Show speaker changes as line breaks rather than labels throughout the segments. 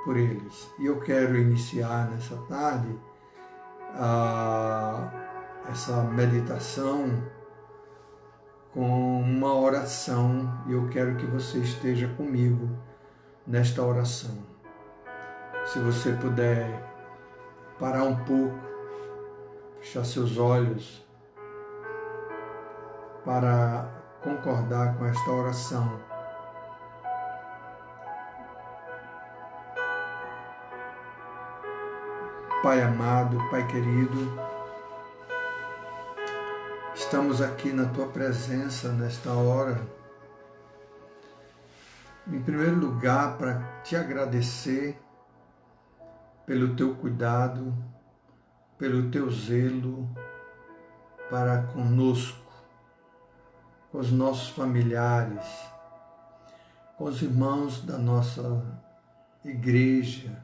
por eles. E eu quero iniciar nessa tarde essa meditação com uma oração, e eu quero que você esteja comigo nesta oração. Se você puder parar um pouco, fechar seus olhos para concordar com esta oração. Pai amado, Pai querido, estamos aqui na Tua presença nesta hora, em primeiro lugar, para Te agradecer pelo Teu cuidado, pelo Teu zelo para conosco, com os nossos familiares, com os irmãos da nossa igreja,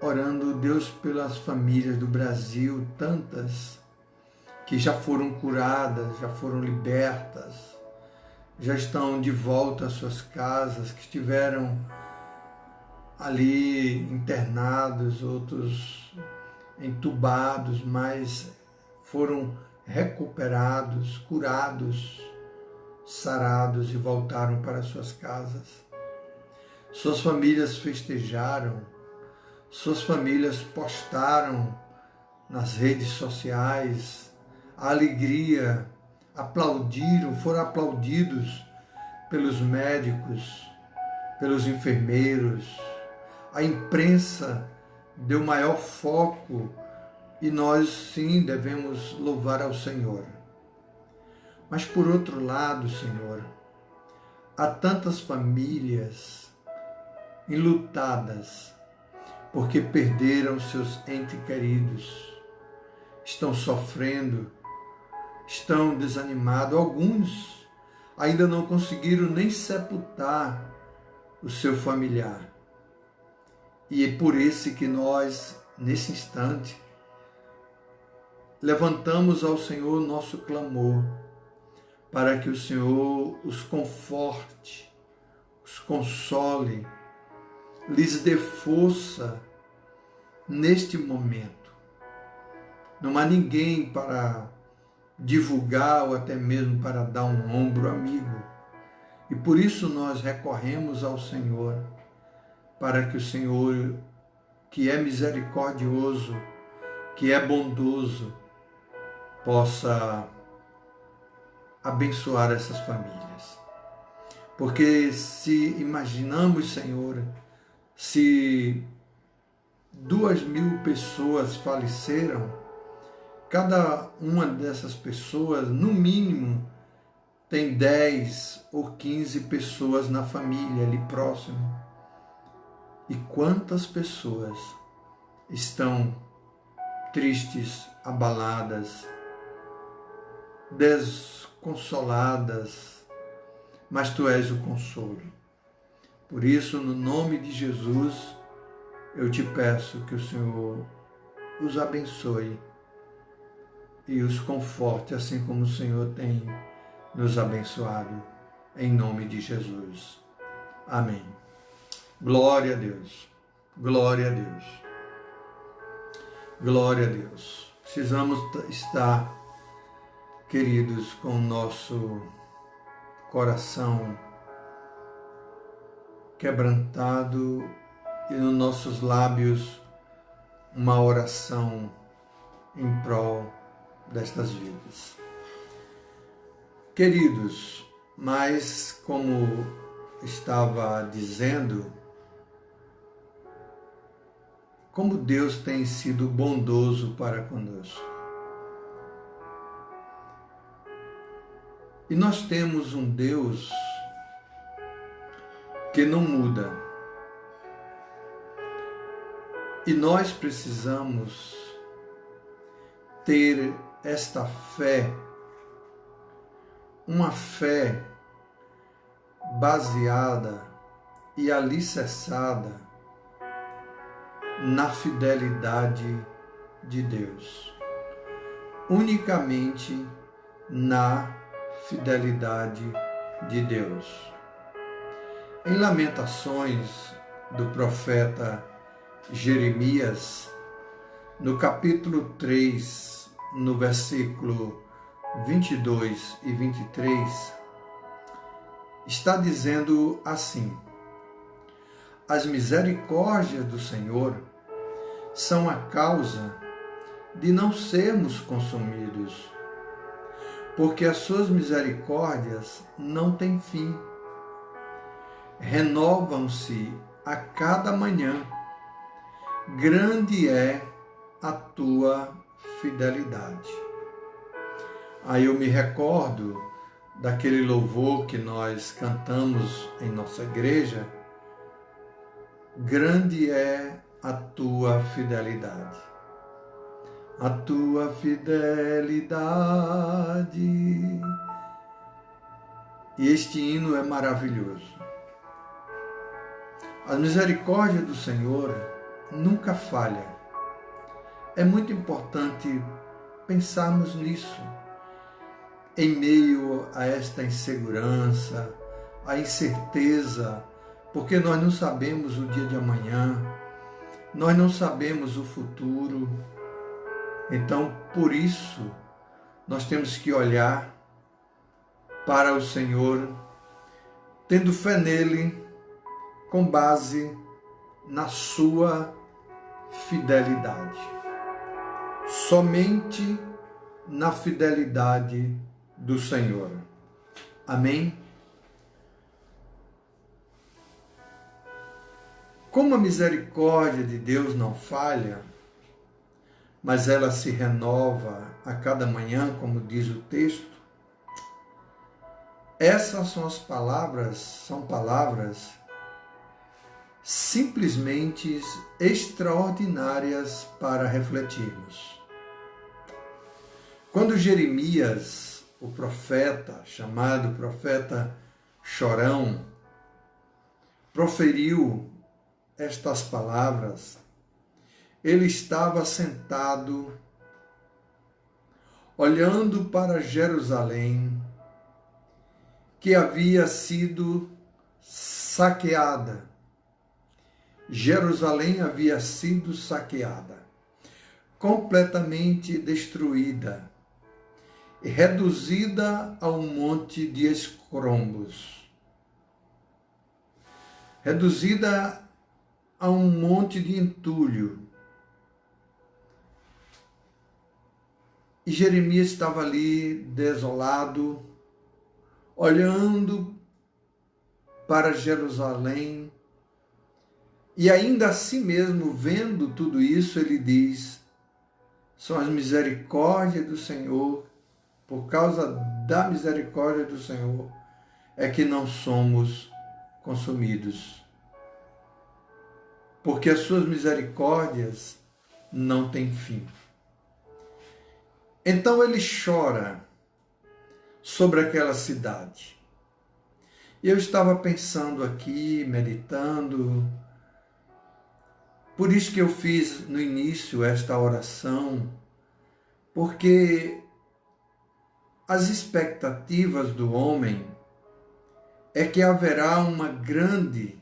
orando, Deus, pelas famílias do Brasil, tantas que já foram curadas, já foram libertas, já estão de volta às suas casas, que estiveram ali internados, outros entubados, mas foram recuperados, curados, sarados e voltaram para suas casas. Suas famílias festejaram, suas famílias postaram nas redes sociais a alegria, aplaudiram, foram aplaudidos pelos médicos, pelos enfermeiros. A imprensa deu maior foco e nós sim devemos louvar ao Senhor. Mas por outro lado, Senhor, há tantas famílias enlutadas porque perderam seus entes queridos, estão sofrendo, estão desanimados. Alguns ainda não conseguiram nem sepultar o seu familiar. E é por isso que nós, nesse instante, levantamos ao Senhor nosso clamor, para que o Senhor os conforte, os console, lhes dê força neste momento. Não há ninguém para divulgar ou até mesmo para dar um ombro amigo. E por isso nós recorremos ao Senhor, para que o Senhor, que é misericordioso, que é bondoso, possa abençoar essas famílias. Porque se imaginamos, Senhor, se 2.000 pessoas faleceram, cada uma dessas pessoas, no mínimo, tem 10 ou 15 pessoas na família ali próximo. E quantas pessoas estão tristes, abaladas, desconsoladas, mas Tu és o consolo. Por isso, no nome de Jesus, eu Te peço que o Senhor os abençoe e os conforte, assim como o Senhor tem nos abençoado, em nome de Jesus. Amém. Glória a Deus. Glória a Deus. Glória a Deus. Precisamos estar, queridos, com o nosso coração quebrantado e nos nossos lábios uma oração em prol destas vidas. Queridos, mas como estava dizendo, como Deus tem sido bondoso para conosco. E nós temos um Deus que não muda. E nós precisamos ter esta fé, uma fé baseada e alicerçada na fidelidade de Deus. Unicamente na fidelidade de Deus. Em Lamentações, do profeta Jeremias, no capítulo 3, no versículo 22 e 23, está dizendo assim: as misericórdias do Senhor são a causa de não sermos consumidos, porque as suas misericórdias não têm fim. Renovam-se a cada manhã. Grande é a tua fidelidade. Aí eu me recordo daquele louvor que nós cantamos em nossa igreja. Grande é a tua fidelidade. A tua fidelidade. E este hino é maravilhoso. A misericórdia do Senhor nunca falha. É muito importante pensarmos nisso. Em meio a esta insegurança, a incerteza, porque nós não sabemos o dia de amanhã, nós não sabemos o futuro. Então, por isso, nós temos que olhar para o Senhor, tendo fé nele, com base na sua fidelidade. Somente na fidelidade do Senhor. Amém? Como a misericórdia de Deus não falha, mas ela se renova a cada manhã, como diz o texto, essas são palavras simplesmente extraordinárias para refletirmos. Quando Jeremias, o profeta, chamado profeta chorão, proferiu estas palavras, ele estava sentado, olhando para Jerusalém, que havia sido saqueada. Jerusalém havia sido saqueada, completamente destruída e reduzida a um monte de escombros. Reduzida a um monte de entulho. E Jeremias estava ali desolado, olhando para Jerusalém, e ainda assim mesmo, vendo tudo isso, ele diz: são as misericórdias do Senhor, por causa da misericórdia do Senhor, é que não somos consumidos. Porque as suas misericórdias não têm fim. Então ele chora sobre aquela cidade. E eu estava pensando aqui, meditando. Por isso que eu fiz no início esta oração, porque as expectativas do homem é que haverá uma grande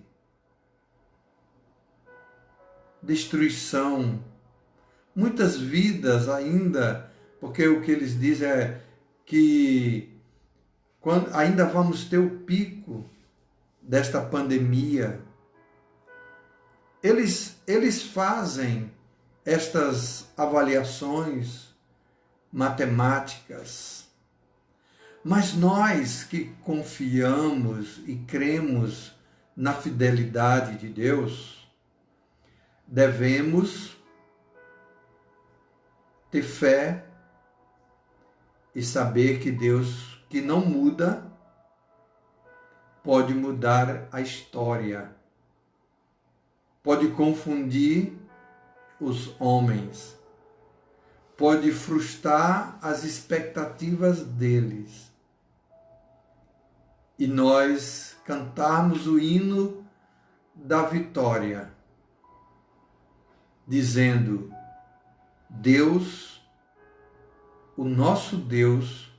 destruição, muitas vidas ainda, porque o que eles dizem é que ainda vamos ter o pico desta pandemia. Eles fazem estas avaliações matemáticas, mas nós que confiamos e cremos na fidelidade de Deus, devemos ter fé e saber que Deus, que não muda, pode mudar a história, pode confundir os homens, pode frustrar as expectativas deles. E nós cantarmos o hino da vitória, dizendo: Deus, o nosso Deus,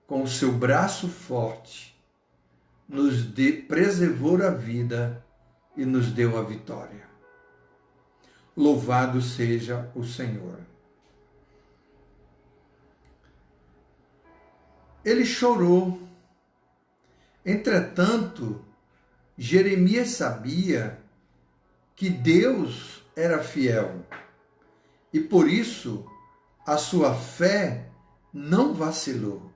com o seu braço forte, nos preservou a vida e nos deu a vitória. Louvado seja o Senhor. Ele chorou. Entretanto, Jeremias sabia que Deus era fiel e por isso a sua fé não vacilou.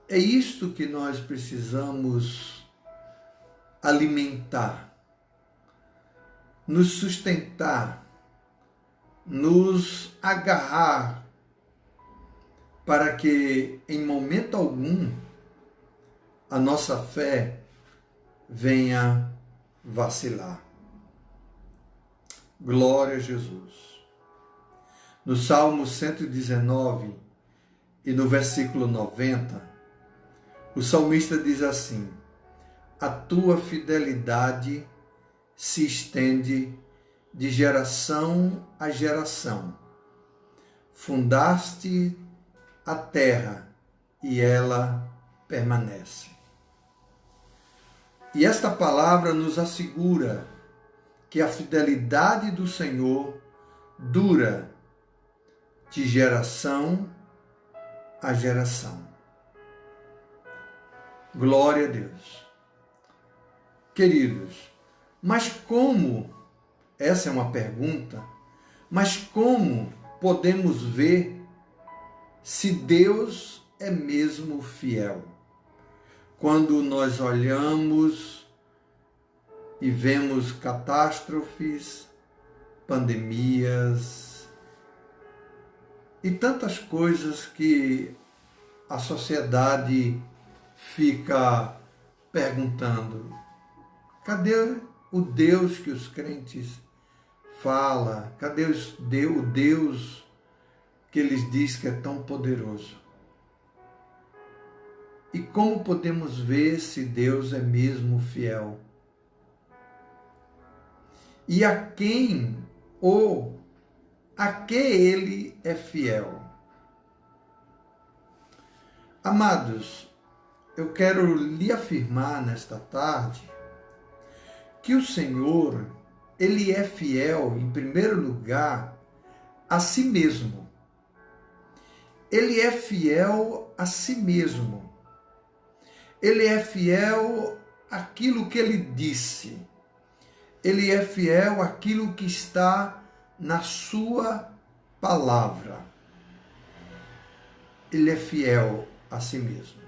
É isto que nós precisamos alimentar, nos sustentar, nos agarrar, para que em momento algum a nossa fé venha vacilar. Glória a Jesus. No Salmo 119 e no versículo 90, o salmista diz assim: a tua fidelidade se estende de geração a geração. Fundaste a terra e ela permanece. E esta palavra nos assegura que a fidelidade do Senhor dura de geração a geração. Glória a Deus. Queridos, mas como, essa é uma pergunta, mas como podemos ver se Deus é mesmo fiel? Quando nós olhamos e vemos catástrofes, pandemias e tantas coisas que a sociedade fica perguntando: cadê o Deus que os crentes falam? Cadê o Deus que eles dizem que é tão poderoso? E como podemos ver se Deus é mesmo fiel? E a quem ou a que ele é fiel? Amados, eu quero lhe afirmar nesta tarde que o Senhor, ele é fiel, em primeiro lugar, a si mesmo. Ele é fiel a si mesmo. Ele é fiel àquilo que ele disse. Ele é fiel àquilo que está na sua palavra. Ele é fiel a si mesmo.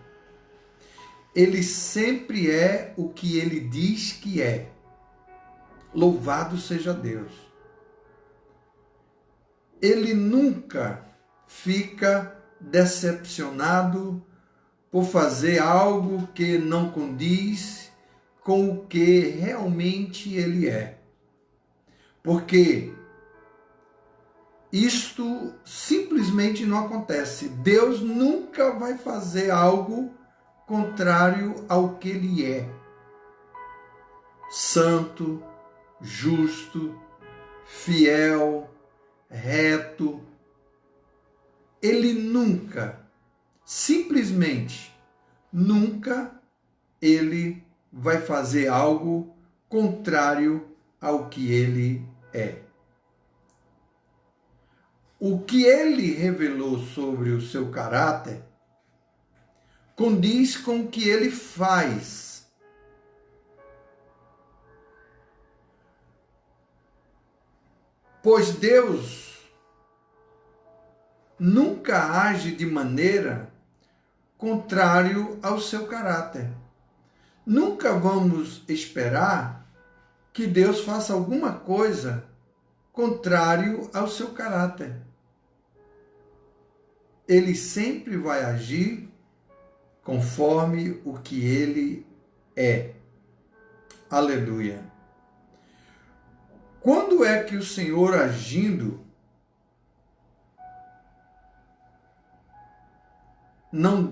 Ele sempre é o que ele diz que é. Louvado seja Deus. Ele nunca fica decepcionado por fazer algo que não condiz com o que realmente ele é. Porque isto simplesmente não acontece. Deus nunca vai fazer algo contrário ao que ele é. Santo, justo, fiel, reto. Ele nunca, simplesmente, nunca ele vai fazer algo contrário ao que ele é. O que ele revelou sobre o seu caráter condiz com o que ele faz. Pois Deus nunca age de maneira contrária ao seu caráter. Nunca vamos esperar que Deus faça alguma coisa contrário ao seu caráter. Ele sempre vai agir conforme o que ele é. Aleluia. Quando é que o Senhor agindo não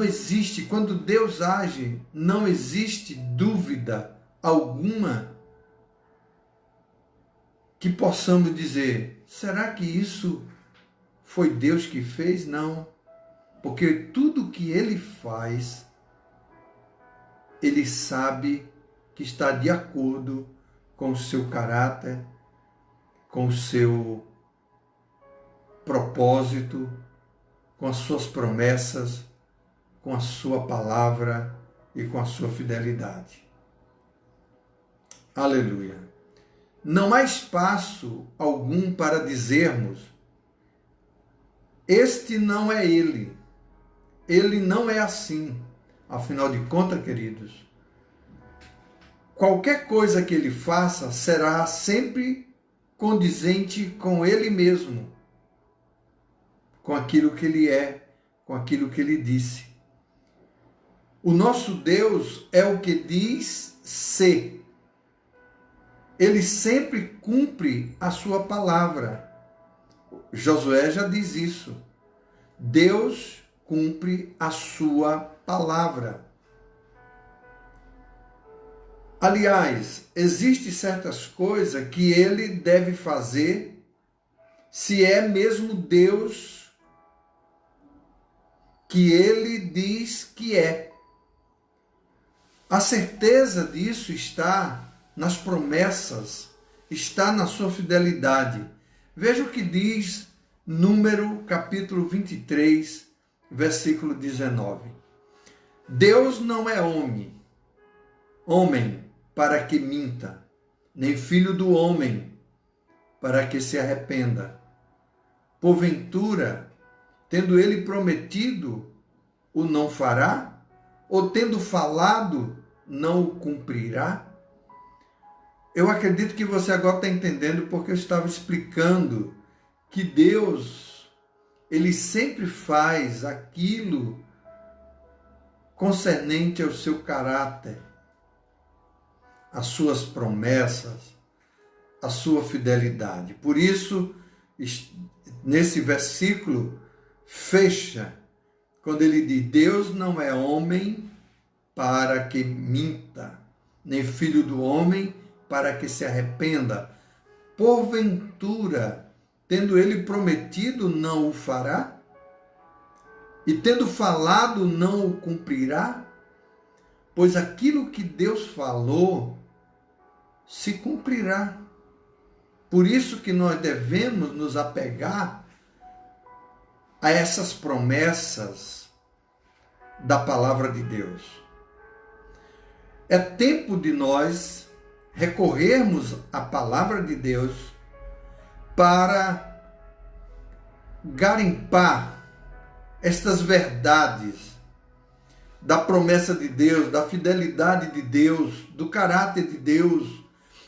existe, quando Deus age, não existe dúvida alguma que possamos dizer: será que isso foi Deus que fez? Não. Porque tudo que ele faz, ele sabe que está de acordo com o seu caráter, com o seu propósito, com as suas promessas, com a sua palavra e com a sua fidelidade. Aleluia. Não há espaço algum para dizermos: este não é ele. Ele não é assim. Afinal de contas, queridos, qualquer coisa que ele faça será sempre condizente com ele mesmo, com aquilo que ele é, com aquilo que ele disse. O nosso Deus é o que diz ser. Ele sempre cumpre a sua palavra. Josué já diz isso. Deus cumpre a sua palavra. Aliás, existem certas coisas que ele deve fazer se é mesmo Deus que ele diz que é. A certeza disso está nas promessas, está na sua fidelidade. Veja o que diz Número capítulo 23, versículo 19. Deus não é homem para que minta, nem filho do homem para que se arrependa. Porventura, tendo ele prometido, o não fará? Ou tendo falado, não o cumprirá? Eu acredito que você agora está entendendo porque eu estava explicando que Deus, ele sempre faz aquilo concernente ao seu caráter, as suas promessas, a sua fidelidade. Por isso, nesse versículo, fecha, quando ele diz: Deus não é homem para que minta, nem filho do homem para que se arrependa. Porventura, tendo ele prometido, não o fará? E tendo falado, não o cumprirá? Pois aquilo que Deus falou se cumprirá. Por isso que nós devemos nos apegar a essas promessas da palavra de Deus. É tempo de nós recorrermos à palavra de Deus para garimpar estas verdades da promessa de Deus, da fidelidade de Deus, do caráter de Deus,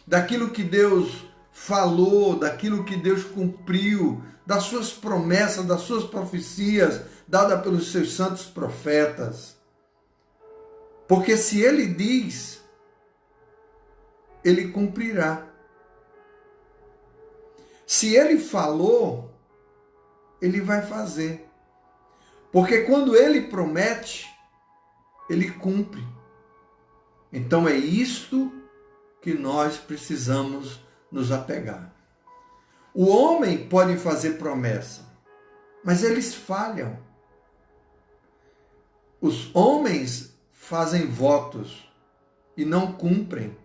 daquilo que Deus falou, daquilo que Deus cumpriu, das suas promessas, das suas profecias dadas pelos seus santos profetas. Porque se ele diz, ele cumprirá. Se ele falou, ele vai fazer. Porque quando ele promete, ele cumpre. Então é isto que nós precisamos nos apegar. O homem pode fazer promessa, mas eles falham. Os homens fazem votos e não cumprem.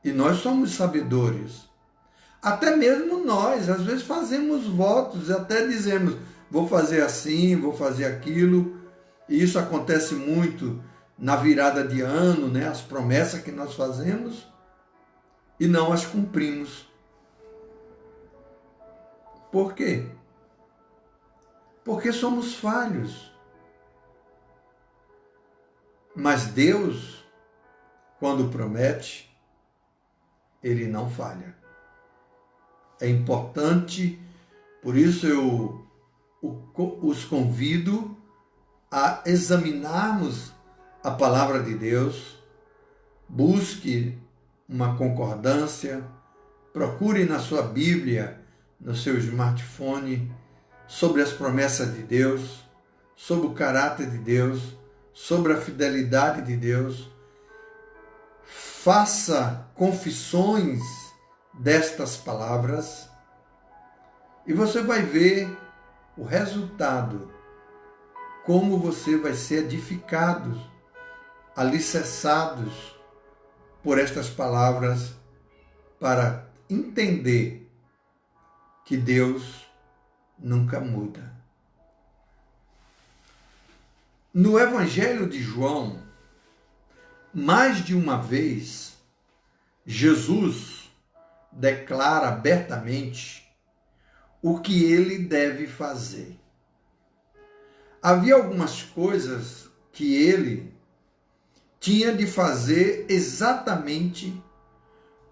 E nós somos sabedores. Até mesmo nós, às vezes fazemos votos, até dizemos, vou fazer assim, vou fazer aquilo. E isso acontece muito na virada de ano, né? As promessas que nós fazemos e não as cumprimos. Por quê? Porque somos falhos. Mas Deus, quando promete, ele não falha. É importante, por isso eu os convido a examinarmos a palavra de Deus. Busque uma concordância, procure na sua Bíblia, no seu smartphone, sobre as promessas de Deus, sobre o caráter de Deus, sobre a fidelidade de Deus. Faça confissões destas palavras e você vai ver o resultado, como você vai ser edificado, alicerçados por estas palavras para entender que Deus nunca muda. No Evangelho de João, mais de uma vez, Jesus declara abertamente o que ele deve fazer. Havia algumas coisas que ele tinha de fazer exatamente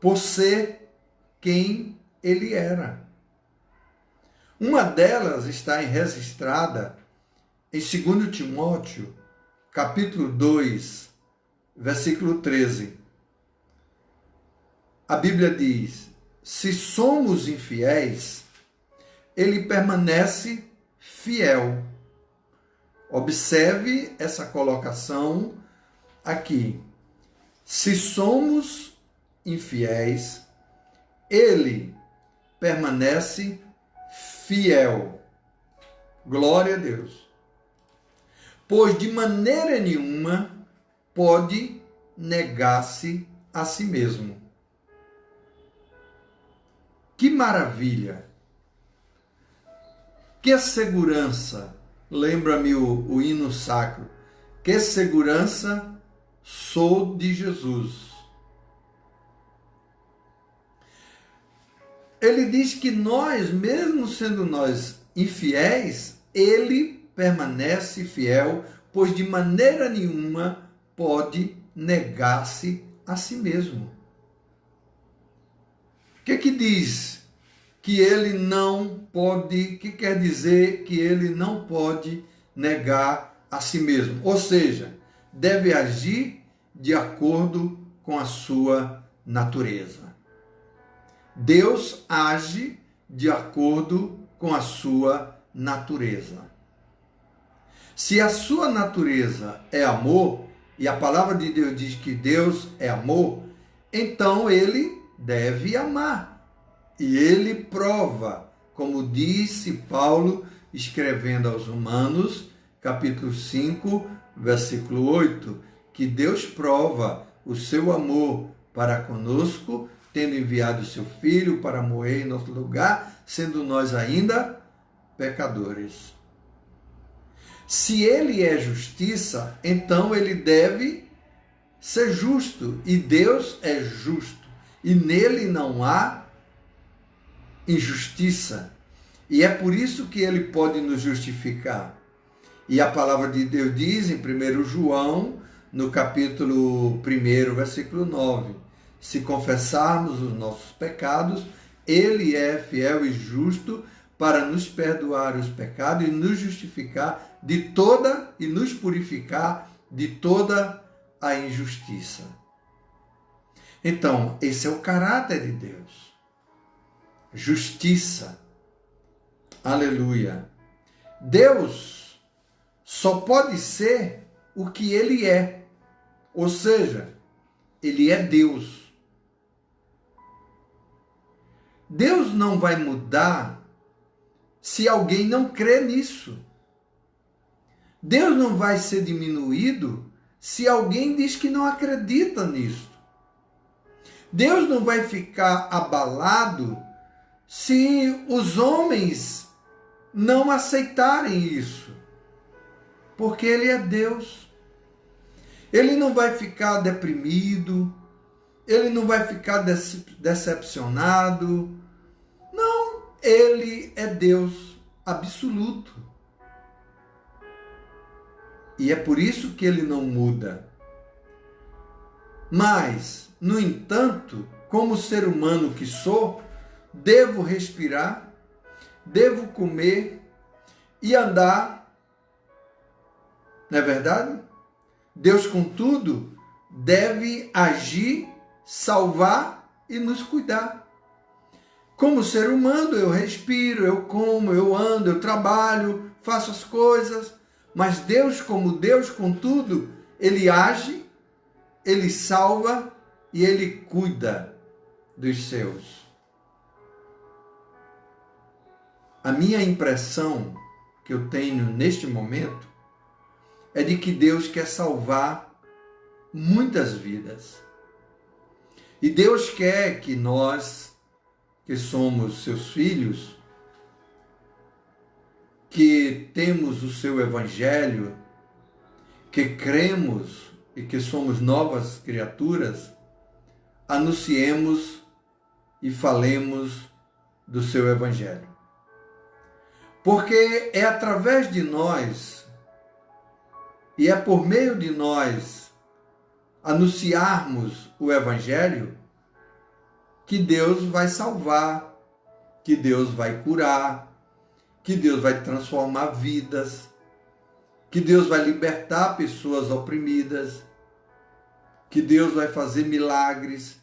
por ser quem ele era. Uma delas está registrada em 2 Timóteo, capítulo 2, versículo 13. A Bíblia diz: se somos infiéis, ele permanece fiel. Observe essa colocação aqui. Se somos infiéis, ele permanece fiel. Glória a Deus. Pois de maneira nenhuma pode negar-se a si mesmo. Que maravilha! Que segurança! Lembra-me o hino sacro. Que segurança sou de Jesus. Ele diz que nós, mesmo sendo nós infiéis, ele permanece fiel, pois de maneira nenhuma pode negar-se a si mesmo. O que diz que ele não pode, que quer dizer que ele não pode negar a si mesmo? Ou seja, deve agir de acordo com a sua natureza. Deus age de acordo com a sua natureza. Se a sua natureza é amor, e a palavra de Deus diz que Deus é amor, então ele deve amar. E ele prova, como disse Paulo, escrevendo aos Romanos, capítulo 5, versículo 8, que Deus prova o seu amor para conosco, tendo enviado o seu Filho para morrer em nosso lugar, sendo nós ainda pecadores. Se ele é justiça, então ele deve ser justo. E Deus é justo. E nele não há injustiça. E é por isso que ele pode nos justificar. E a palavra de Deus diz em 1 João, no capítulo 1, versículo 9, se confessarmos os nossos pecados, ele é fiel e justo para nos perdoar os pecados e nos justificar de toda e nos purificar de toda a injustiça. Então, esse é o caráter de Deus. Justiça. Aleluia. Deus só pode ser o que ele é. Ou seja, ele é Deus. Deus não vai mudar se alguém não crê nisso. Deus não vai ser diminuído se alguém diz que não acredita nisso. Deus não vai ficar abalado se os homens não aceitarem isso. Porque ele é Deus. Ele não vai ficar deprimido, ele não vai ficar decepcionado. Não, ele é Deus absoluto. E é por isso que ele não muda. Mas, no entanto, como ser humano que sou, devo respirar, devo comer e andar. Não é verdade? Deus, contudo, deve agir, salvar e nos cuidar. Como ser humano, eu respiro, eu como, eu ando, eu trabalho, faço as coisas. Mas Deus, como Deus, contudo, ele age, ele salva e ele cuida dos seus. A minha impressão que eu tenho neste momento é de que Deus quer salvar muitas vidas. E Deus quer que nós, que somos seus filhos, que temos o seu evangelho, que cremos e que somos novas criaturas, anunciemos e falemos do seu evangelho. Porque é através de nós e é por meio de nós anunciarmos o evangelho que Deus vai salvar, que Deus vai curar, que Deus vai transformar vidas, que Deus vai libertar pessoas oprimidas, que Deus vai fazer milagres.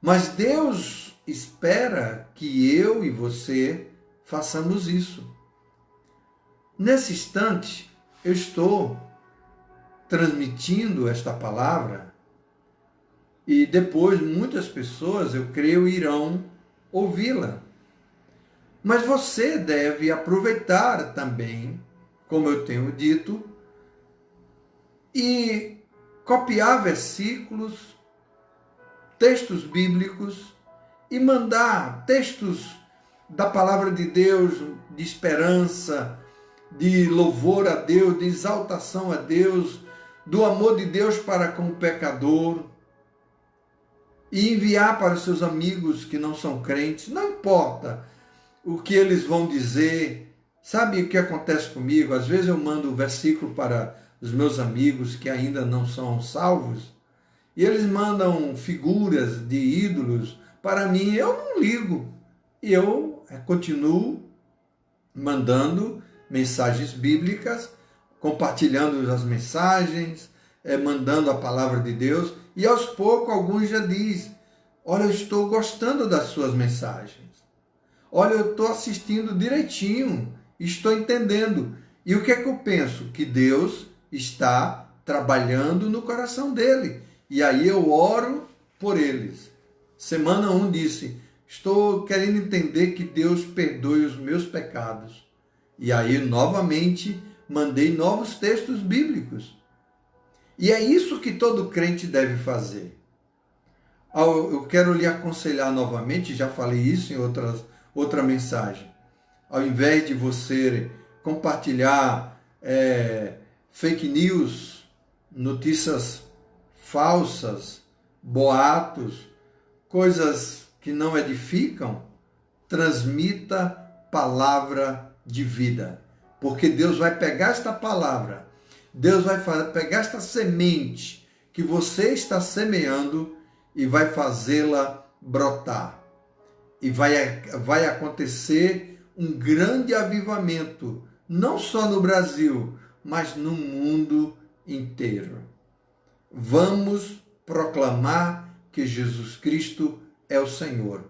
Mas Deus espera que eu e você façamos isso. Nesse instante, eu estou transmitindo esta palavra e depois muitas pessoas, eu creio, irão ouvi-la. Mas você deve aproveitar também, como eu tenho dito, e copiar versículos, textos bíblicos e mandar textos da palavra de Deus, de esperança, de louvor a Deus, de exaltação a Deus, do amor de Deus para com o pecador, e enviar para os seus amigos que não são crentes. Não importa o que eles vão dizer. Sabe o que acontece comigo? Às vezes eu mando um versículo para os meus amigos que ainda não são salvos, e eles mandam figuras de ídolos para mim. Eu não ligo, e eu continuo mandando mensagens bíblicas, compartilhando as mensagens, mandando a palavra de Deus, e aos poucos alguns já dizem: olha, eu estou gostando das suas mensagens, olha, eu estou assistindo direitinho, estou entendendo. E o que é que eu penso? Que Deus está trabalhando no coração dele, e aí eu oro por eles. Semana 1 disse: estou querendo entender que Deus perdoe os meus pecados. E aí, novamente, mandei novos textos bíblicos. E é isso que todo crente deve fazer. Eu quero lhe aconselhar novamente, já falei isso em outra mensagem. Ao invés de você compartilhar fake news, notícias falsas, boatos, coisas que não edificam, transmita palavra de vida. Porque Deus vai pegar esta palavra, Deus vai pegar esta semente que você está semeando e vai fazê-la brotar. E vai acontecer um grande avivamento, não só no Brasil, mas no mundo inteiro. Vamos proclamar que Jesus Cristo é o Senhor.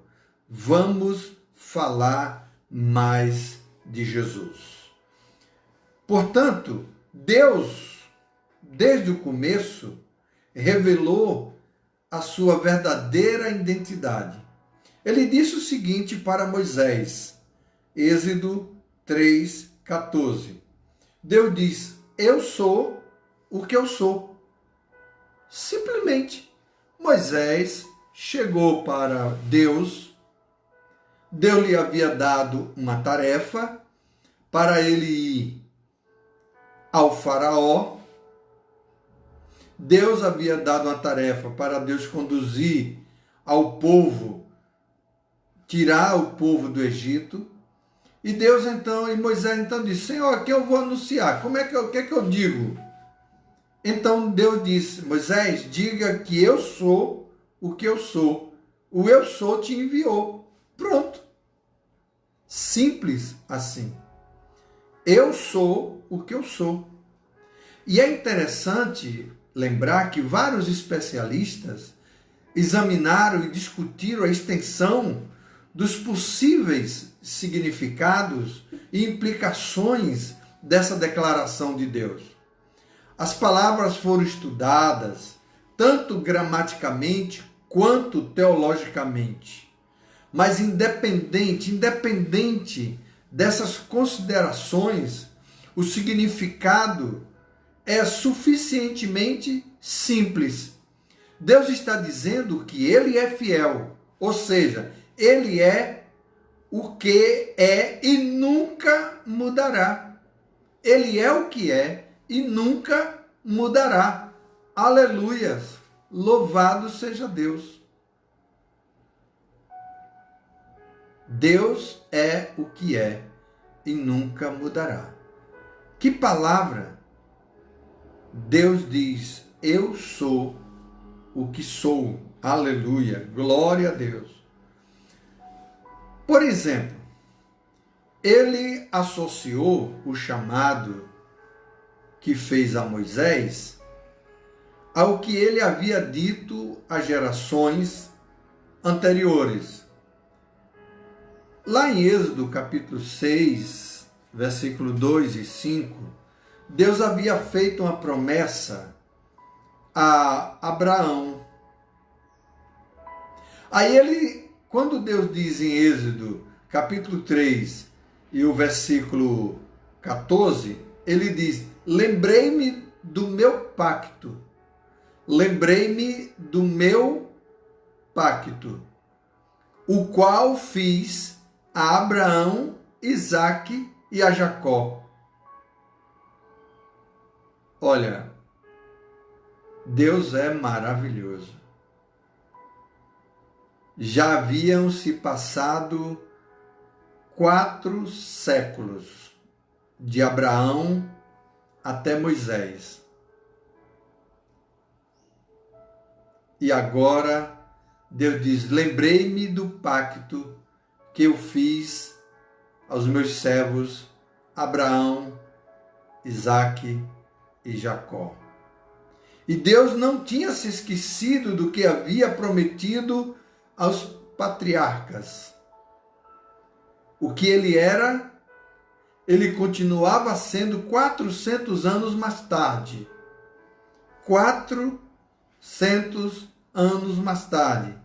Vamos falar mais de Jesus. Portanto, Deus, desde o começo, revelou a sua verdadeira identidade. Ele disse o seguinte para Moisés, Êxodo 3:14. Deus diz: eu sou o que eu sou. Simplesmente, Moisés chegou para Deus, Deus lhe havia dado uma tarefa para ele ir ao faraó. Deus havia dado uma tarefa para Deus conduzir ao povo, tirar o povo do Egito. E Deus então, e Moisés então disse: Senhor, aqui eu vou anunciar. O que é que eu digo? Então Deus disse: Moisés, diga que eu sou o que eu sou. O eu sou te enviou. Pronto. Simples assim. Eu sou o que eu sou. E é interessante lembrar que vários especialistas examinaram e discutiram a extensão dos possíveis significados e implicações dessa declaração de Deus. As palavras foram estudadas, tanto gramaticamente quanto teologicamente. Mas independente dessas considerações, o significado é suficientemente simples. Deus está dizendo que Ele é fiel, ou seja, Ele é o que é e nunca mudará. Ele é o que é e nunca mudará. Aleluias! Louvado seja Deus. Deus é o que é e nunca mudará. Que palavra! Deus diz: eu sou o que sou. Aleluia! Glória a Deus. Por exemplo, ele associou o chamado que fez a Moisés ao que ele havia dito às gerações anteriores. Lá em Êxodo capítulo 6, versículo 2 e 5, Deus havia feito uma promessa a Abraão. Aí ele, quando Deus diz em Êxodo capítulo 3 e o versículo 14, ele diz: lembrei-me do meu pacto. Lembrei-me do meu pacto, o qual fiz a Abraão, Isaque e a Jacó. Olha, Deus é maravilhoso. Já haviam se passado 4 séculos, de Abraão até Moisés. E agora Deus diz: lembrei-me do pacto que eu fiz aos meus servos Abraão, Isaque e Jacó. E Deus não tinha se esquecido do que havia prometido aos patriarcas. O que ele era, ele continuava sendo 400 anos mais tarde. 400 anos mais tarde,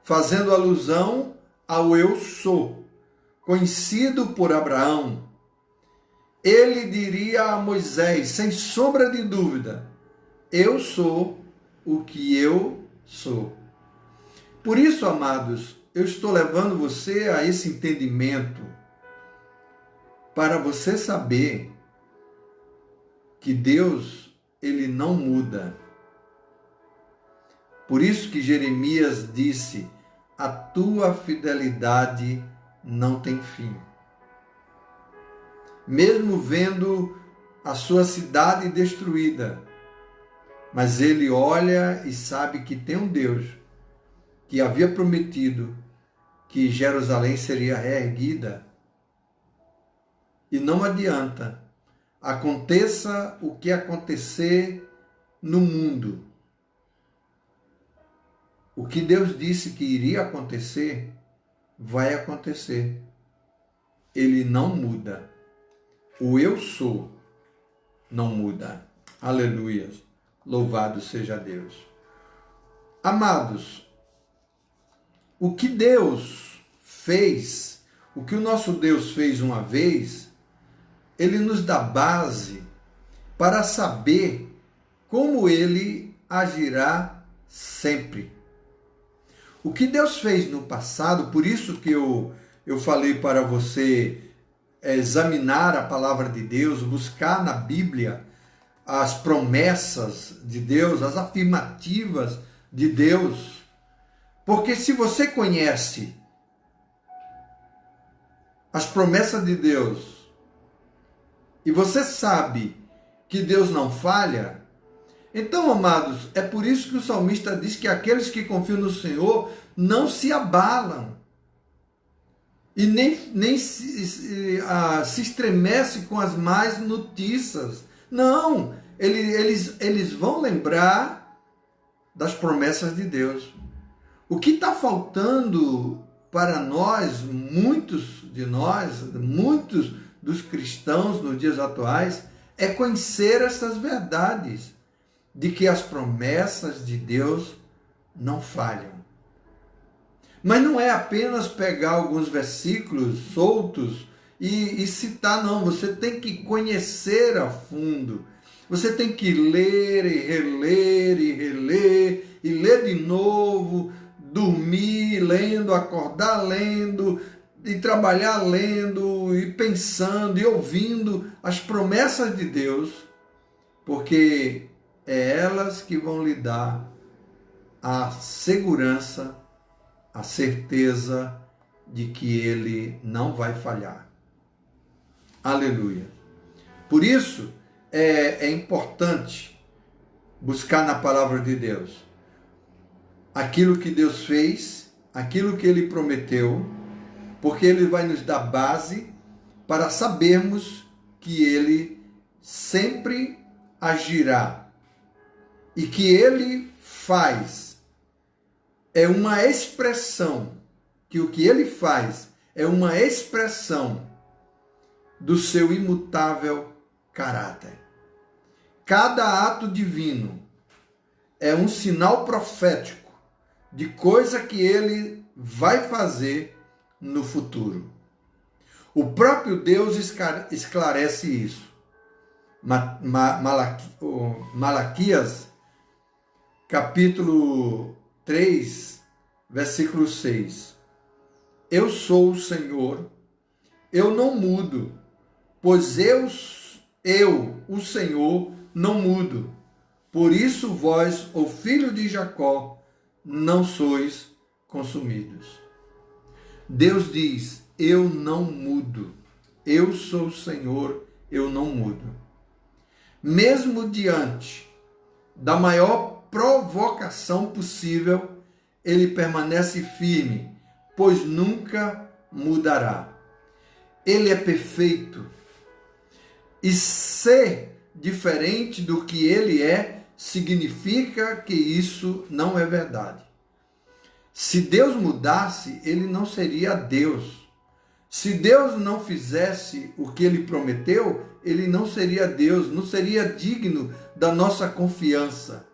fazendo alusão ao eu sou, conhecido por Abraão. Ele diria a Moisés, sem sombra de dúvida: eu sou o que eu sou. Por isso, amados, eu estou levando você a esse entendimento para você saber que Deus, ele não muda. Por isso que Jeremias disse: a tua fidelidade não tem fim. Mesmo vendo a sua cidade destruída, mas ele olha e sabe que tem um Deus que havia prometido que Jerusalém seria reerguida. E não adianta, aconteça o que acontecer no mundo. O que Deus disse que iria acontecer, vai acontecer. Ele não muda. O eu sou não muda. Aleluia. Louvado seja Deus. Amados, o que Deus fez, o que o nosso Deus fez uma vez, ele nos dá base para saber como ele agirá sempre. O que Deus fez no passado, por isso que eu falei para você examinar a palavra de Deus, buscar na Bíblia as promessas de Deus, as afirmativas de Deus. Porque se você conhece as promessas de Deus e você sabe que Deus não falha, então, amados, é por isso que o salmista diz que aqueles que confiam no Senhor não se abalam e nem se estremece com as más notícias. Não, eles vão lembrar das promessas de Deus. O que está faltando para nós, muitos dos cristãos nos dias atuais, é conhecer essas verdades de que as promessas de Deus não falham. Mas não é apenas pegar alguns versículos soltos e citar, não. Você tem que conhecer a fundo. Você tem que ler e reler, e ler de novo, dormir lendo, acordar lendo, e trabalhar lendo, e pensando, e ouvindo as promessas de Deus, porque é elas que vão lhe dar a segurança, a certeza de que Ele não vai falhar. Aleluia. Por isso, é importante buscar na palavra de Deus aquilo que Deus fez, aquilo que Ele prometeu, porque Ele vai nos dar base para sabermos que Ele sempre agirá e que Ele faz é uma expressão, que o que Ele faz é uma expressão do seu imutável caráter. Cada ato divino é um sinal profético de coisa que Ele vai fazer no futuro. O próprio Deus esclarece isso. Malaquias, capítulo 3, versículo 6. Eu sou o Senhor, eu não mudo, pois eu, o Senhor, não mudo. Por isso vós, o filho de Jacó, não sois consumidos. Deus diz, eu não mudo. Eu sou o Senhor, eu não mudo. Mesmo diante da maior provocação possível, Ele permanece firme, pois nunca mudará. Ele é perfeito. E ser diferente do que Ele é, significa que isso não é verdade. Se Deus mudasse, Ele não seria Deus. Se Deus não fizesse o que Ele prometeu, Ele não seria Deus, não seria digno da nossa confiança.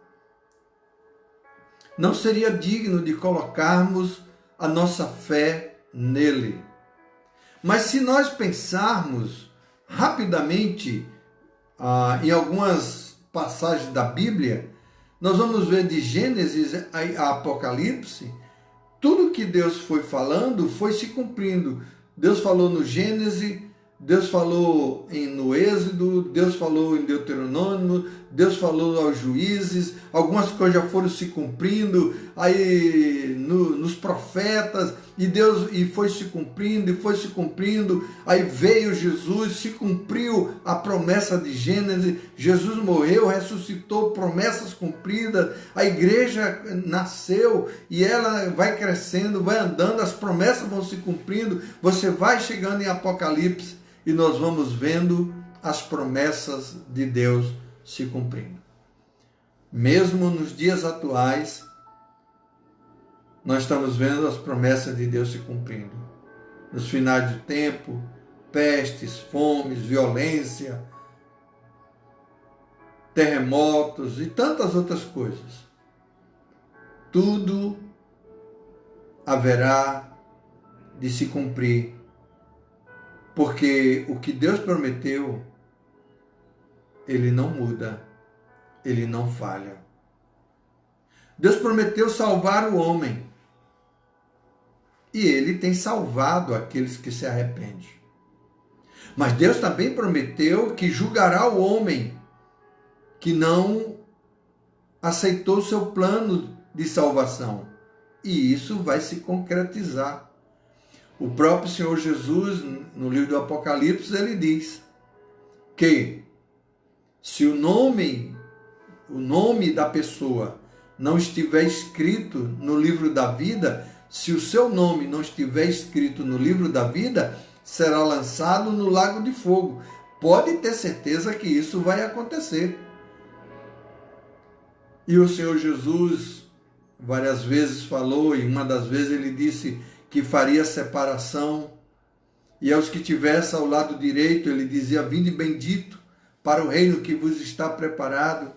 Não seria digno de colocarmos a nossa fé nele. Mas se nós pensarmos rapidamente em algumas passagens da Bíblia, nós vamos ver de Gênesis a Apocalipse, tudo que Deus foi falando foi se cumprindo. Deus falou no Gênesis, Deus falou no Êxodo, Deus falou em Deuteronômio, Deus falou aos Juízes, algumas coisas já foram se cumprindo, aí nos profetas, e foi se cumprindo, aí veio Jesus, se cumpriu a promessa de Gênesis, Jesus morreu, ressuscitou, promessas cumpridas, a igreja nasceu e ela vai crescendo, vai andando, as promessas vão se cumprindo, você vai chegando em Apocalipse e nós vamos vendo as promessas de Deus se cumprindo. Mesmo nos dias atuais, nós estamos vendo as promessas de Deus se cumprindo. Nos finais do tempo, pestes, fomes, violência, terremotos e tantas outras coisas. Tudo haverá de se cumprir, porque o que Deus prometeu, Ele não muda, Ele não falha. Deus prometeu salvar o homem, e Ele tem salvado aqueles que se arrependem. Mas Deus também prometeu que julgará o homem que não aceitou o seu plano de salvação. E isso vai se concretizar. O próprio Senhor Jesus, no livro do Apocalipse, ele diz que se o nome da pessoa não estiver escrito no livro da vida, se o seu nome não estiver escrito no livro da vida, será lançado no lago de fogo. Pode ter certeza que isso vai acontecer. E o Senhor Jesus várias vezes falou, e uma das vezes ele disse que faria separação, e aos que tivessem ao lado direito, ele dizia, vinde bendito para o reino que vos está preparado,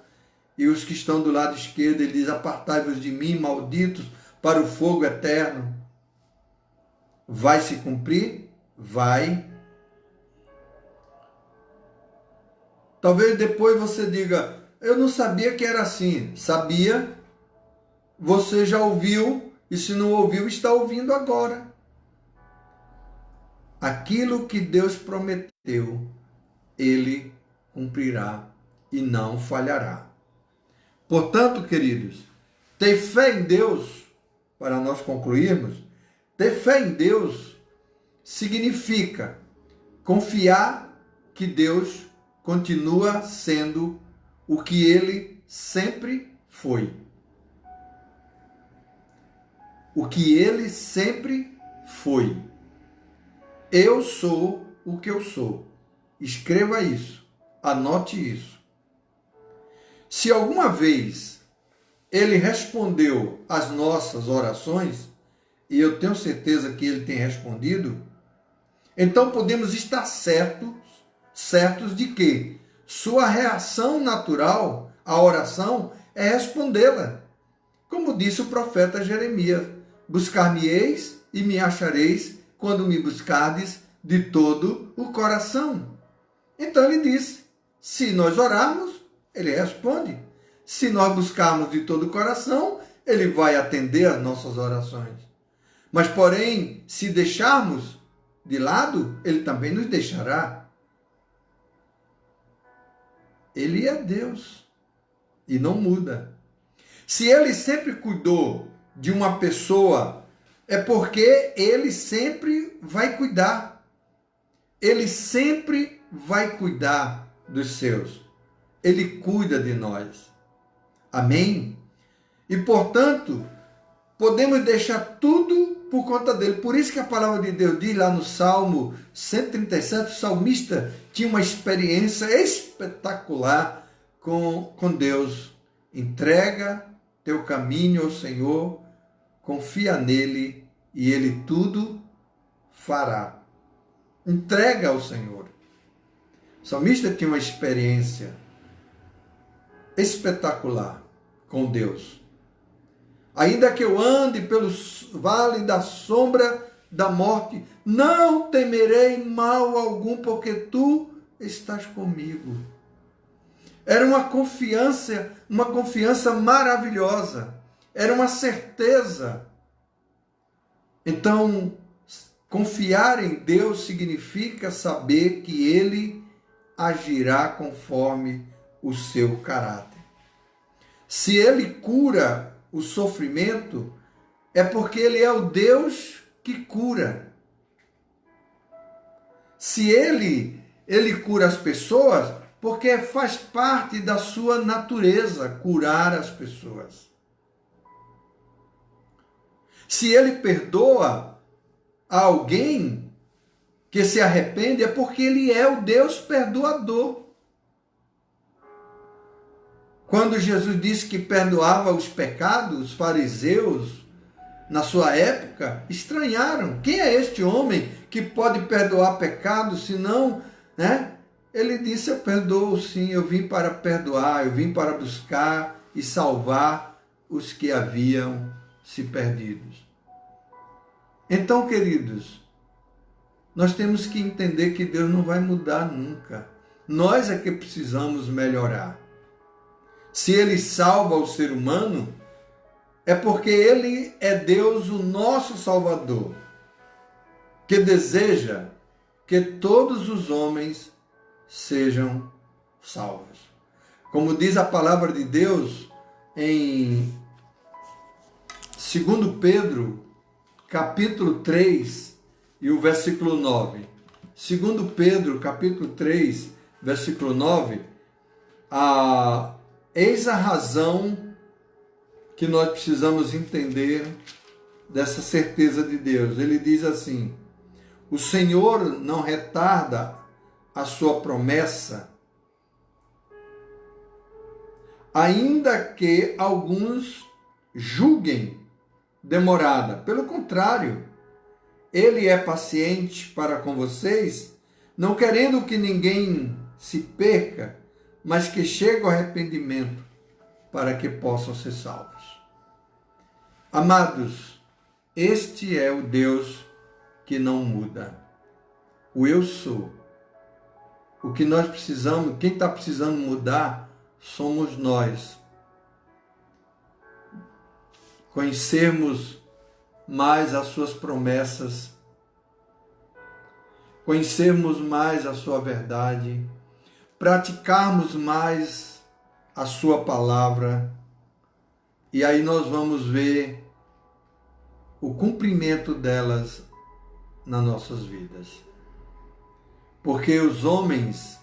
e os que estão do lado esquerdo, ele diz, apartai-vos de mim, malditos, para o fogo eterno. Vai se cumprir? Vai, Talvez depois você diga, eu não sabia que era assim. Sabia, você já ouviu, e se não ouviu, está ouvindo agora. Aquilo que Deus prometeu, Ele cumprirá e não falhará. Portanto, queridos, ter fé em Deus, para nós concluirmos, ter fé em Deus significa confiar que Deus continua sendo o que Ele sempre foi. O que Ele sempre foi. Eu sou o que eu sou. Escreva isso. Anote isso. Se alguma vez Ele respondeu às nossas orações, e eu tenho certeza que Ele tem respondido, então podemos estar certos de que sua reação natural à oração é respondê-la. Como disse o profeta Jeremias, buscar-me-eis e me achareis quando me buscardes de todo o coração. Então ele disse, se nós orarmos, ele responde. Se nós buscarmos de todo o coração, ele vai atender às nossas orações. Mas, porém, se deixarmos de lado, ele também nos deixará. Ele é Deus e não muda. Se ele sempre cuidou de uma pessoa, é porque ele sempre vai cuidar. Ele sempre vai cuidar dos seus. Ele cuida de nós. Amém? E, portanto, podemos deixar tudo por conta dele. Por isso que a palavra de Deus diz lá no Salmo 137, o salmista tinha uma experiência espetacular com Deus. Entrega teu caminho ao Senhor, confia nele e ele tudo fará. Entrega ao Senhor. O salmista tinha uma experiência espetacular com Deus. Ainda que eu ande pelo vale da sombra da morte, não temerei mal algum, porque tu estás comigo. Era uma confiança maravilhosa. Era uma certeza. Então, confiar em Deus significa saber que Ele agirá conforme o seu caráter. Se Ele cura o sofrimento, é porque Ele é o Deus que cura. Se Ele cura as pessoas, porque faz parte da sua natureza curar as pessoas. Se Ele perdoa alguém que se arrepende, é porque Ele é o Deus perdoador. Quando Jesus disse que perdoava os pecados, os fariseus, na sua época, estranharam. Quem é este homem que pode perdoar pecados, senão, né? Ele disse, eu perdoo sim, eu vim para perdoar, eu vim para buscar e salvar os que haviam se perdidos. Então, queridos, nós temos que entender que Deus não vai mudar nunca. Nós é que precisamos melhorar. Se Ele salva o ser humano, é porque Ele é Deus, o nosso Salvador, que deseja que todos os homens sejam salvos. Como diz a palavra de Deus em 2 Pedro, capítulo 3, e o versículo 9. 2 Pedro, capítulo 3, versículo 9, eis a razão que nós precisamos entender dessa certeza de Deus. Ele diz assim, o Senhor não retarda a sua promessa, ainda que alguns julguem demorada. Pelo contrário, Ele é paciente para com vocês, não querendo que ninguém se perca, mas que chegue ao arrependimento, para que possam ser salvos. Amados, este é o Deus que não muda. O eu sou. O que nós precisamos, quem está precisando mudar, somos nós. Conhecermos mais as suas promessas, conhecermos mais a sua verdade, praticarmos mais a sua palavra, e aí nós vamos ver o cumprimento delas nas nossas vidas. Porque os homens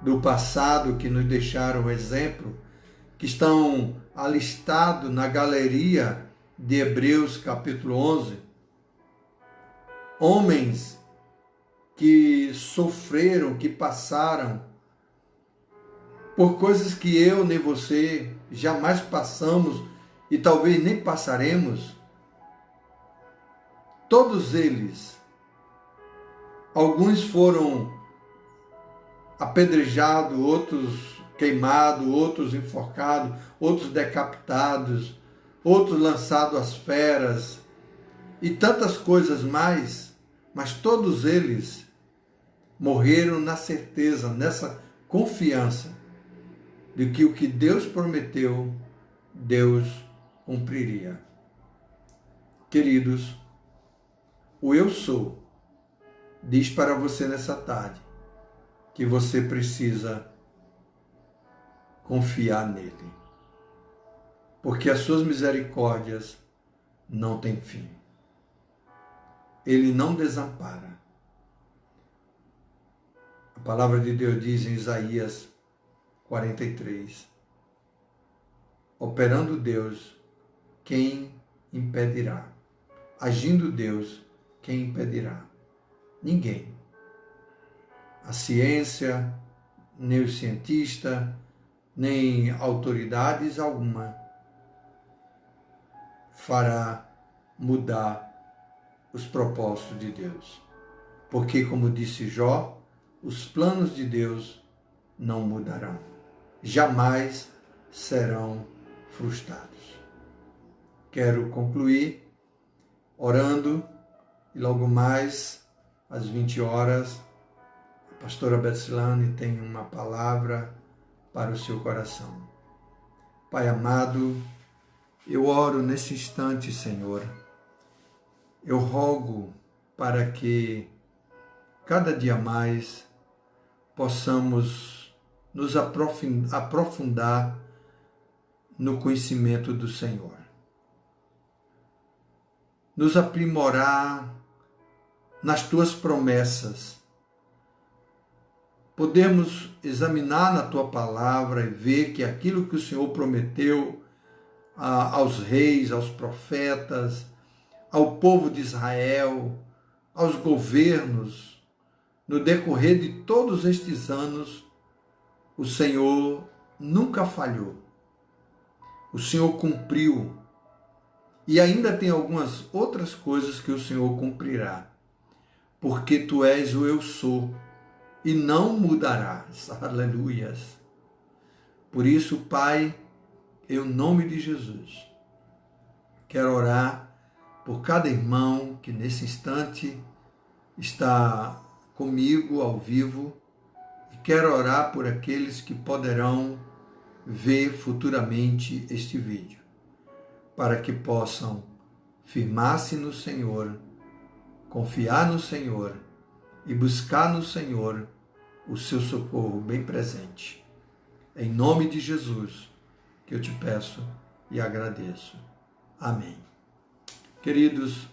do passado que nos deixaram exemplo, que estão alistados na galeria de Hebreus capítulo 11, homens que sofreram, que passaram por coisas que eu nem você jamais passamos e talvez nem passaremos, todos eles, alguns foram apedrejados, outros queimados, outros enforcados, outros decapitados, outros lançados às feras e tantas coisas mais, mas todos eles morreram na certeza, nessa confiança de que o que Deus prometeu, Deus cumpriria. Queridos, o Eu Sou diz para você nessa tarde que você precisa confiar nele, porque as suas misericórdias não têm fim. Ele não desampara. A palavra de Deus diz em Isaías 43, operando Deus, quem impedirá? Agindo Deus, quem impedirá? Ninguém. A ciência, nem o cientista, nem autoridades alguma fará mudar os propósitos de Deus. Porque, como disse Jó, os planos de Deus não mudarão. Jamais serão frustrados. Quero concluir orando e logo mais às 20 horas a pastora Betsilane tem uma palavra para o seu coração. Pai amado, eu oro nesse instante, Senhor. Eu rogo para que cada dia mais possamos nos aprofundar no conhecimento do Senhor. Nos aprimorar nas tuas promessas. Podemos examinar na tua palavra e ver que aquilo que o Senhor prometeu aos reis, aos profetas, ao povo de Israel, aos governos, no decorrer de todos estes anos, o Senhor nunca falhou. O Senhor cumpriu. E ainda tem algumas outras coisas que o Senhor cumprirá. Porque tu és o Eu Sou e não mudarás. Aleluias. Por isso, Pai, em nome de Jesus, quero orar por cada irmão que nesse instante está comigo ao vivo e quero orar por aqueles que poderão ver futuramente este vídeo, para que possam firmar-se no Senhor, confiar no Senhor e buscar no Senhor o seu socorro bem presente. Em nome de Jesus que eu te peço e agradeço. Amém. Queridos,